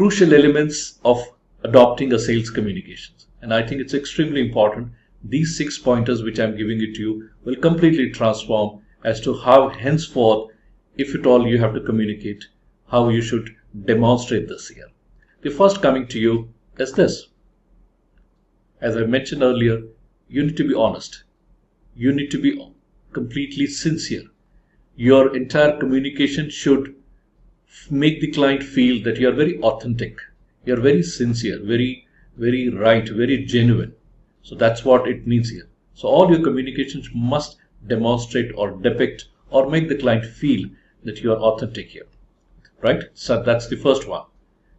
crucial elements of adopting a sales communications. And I think it's extremely important. These 6 pointers which I'm giving it to you will completely transform as to how henceforth, if at all you have to communicate, how you should demonstrate this here. The first coming to you is this. As I mentioned earlier, you need to be honest. You need to be completely sincere. Your entire communication should make the client feel that you are very authentic. You are very sincere, very right, very genuine. So that's what it means here. So all your communications must demonstrate or depict or make the client feel that you are authentic here. Right? So that's the first one.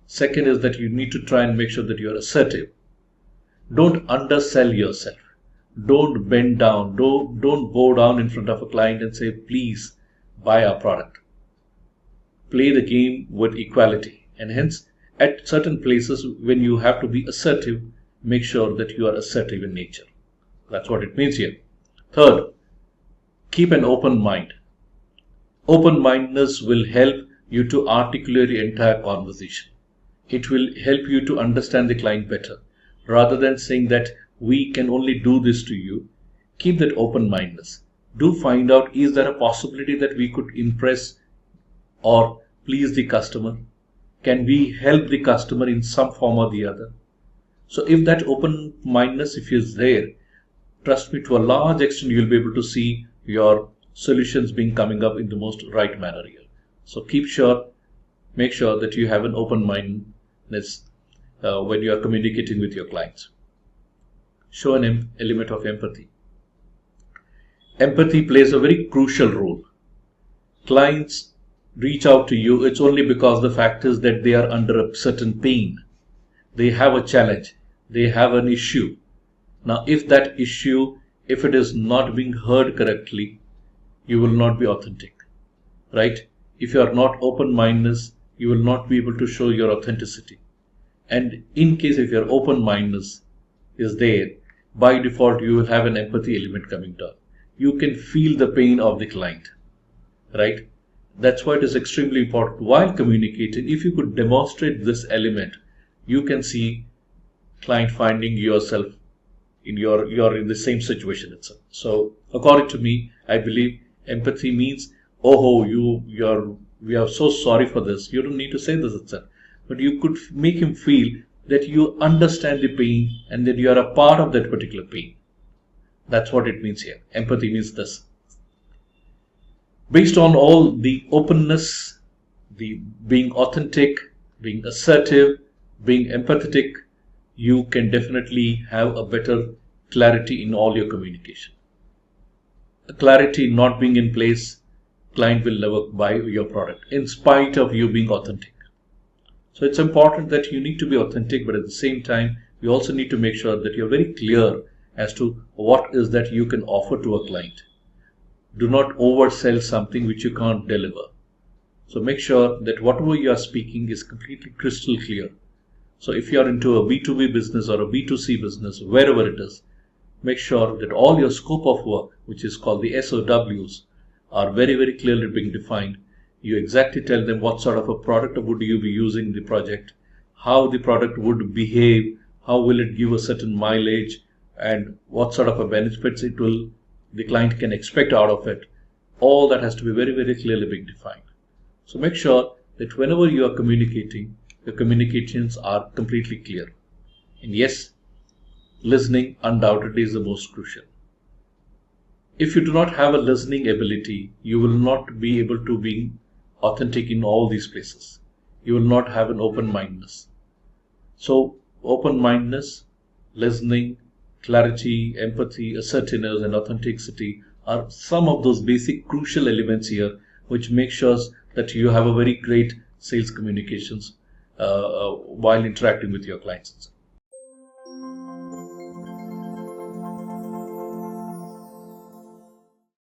Second is that you need to try and make sure that you are assertive. Don't undersell yourself. Don't bend down. Don't bow down in front of a client and say, please buy our product. Play the game with equality. And hence, at certain places, when you have to be assertive, make sure that you are assertive in nature. That's what it means here. Third, keep an open mind. Open-mindedness will help you to articulate the entire conversation. It will help you to understand the client better. Rather than saying that we can only do this to you, keep that open-mindedness. Do find out, is there a possibility that we could impress or please the customer? Can we help the customer in some form or the other? So if that open-mindedness, if is there, trust me, to a large extent, you'll be able to see your solutions being coming up in the most right manner here. So make sure that you have an open-mindedness when you are communicating with your clients. Show an element of empathy. Empathy plays a very crucial role. Clients reach out to you, it's only because the fact is that they are under a certain pain. They have a challenge. They have an issue. Now, if that issue, if it is not being heard correctly, you will not be authentic, right? If you are not open-mindedness, you will not be able to show your authenticity. And in case if your open-mindedness is there, by default, you will have an empathy element coming down. You can feel the pain of the client, right? That's why it is extremely important while communicating. If you could demonstrate this element, you can see client finding yourself in you're in the same situation itself. So according to me, I believe empathy means, we are so sorry for this. You don't need to say this itself, but you could make him feel that you understand the pain and that you are a part of that particular pain. That's what it means here. Empathy means this. Based on all the openness, the being authentic, being assertive, being empathetic, you can definitely have a better clarity in all your communication. A clarity not being in place, client will never buy your product in spite of you being authentic. So it's important that you need to be authentic, but at the same time, you also need to make sure that you're very clear as to what is that you can offer to a client. Do not oversell something which you can't deliver. So make sure that whatever you are speaking is completely crystal clear. So if you are into a B2B business or a B2C business, wherever it is, make sure that all your scope of work, which is called the SOWs, are very, very clearly being defined. You exactly tell them what sort of a product would you be using in the project, how the product would behave, how will it give a certain mileage, and what sort of a benefits the client can expect out of it. All that has to be very, very clearly being defined. So make sure that whenever you are communicating, your communications are completely clear. And yes, listening undoubtedly is the most crucial. If you do not have a listening ability, you will not be able to be authentic in all these places. You will not have an open-mindedness. So open-mindedness, listening, clarity, empathy, assertiveness, and authenticity are some of those basic crucial elements here which make sure that you have a very great sales communications while interacting with your clients.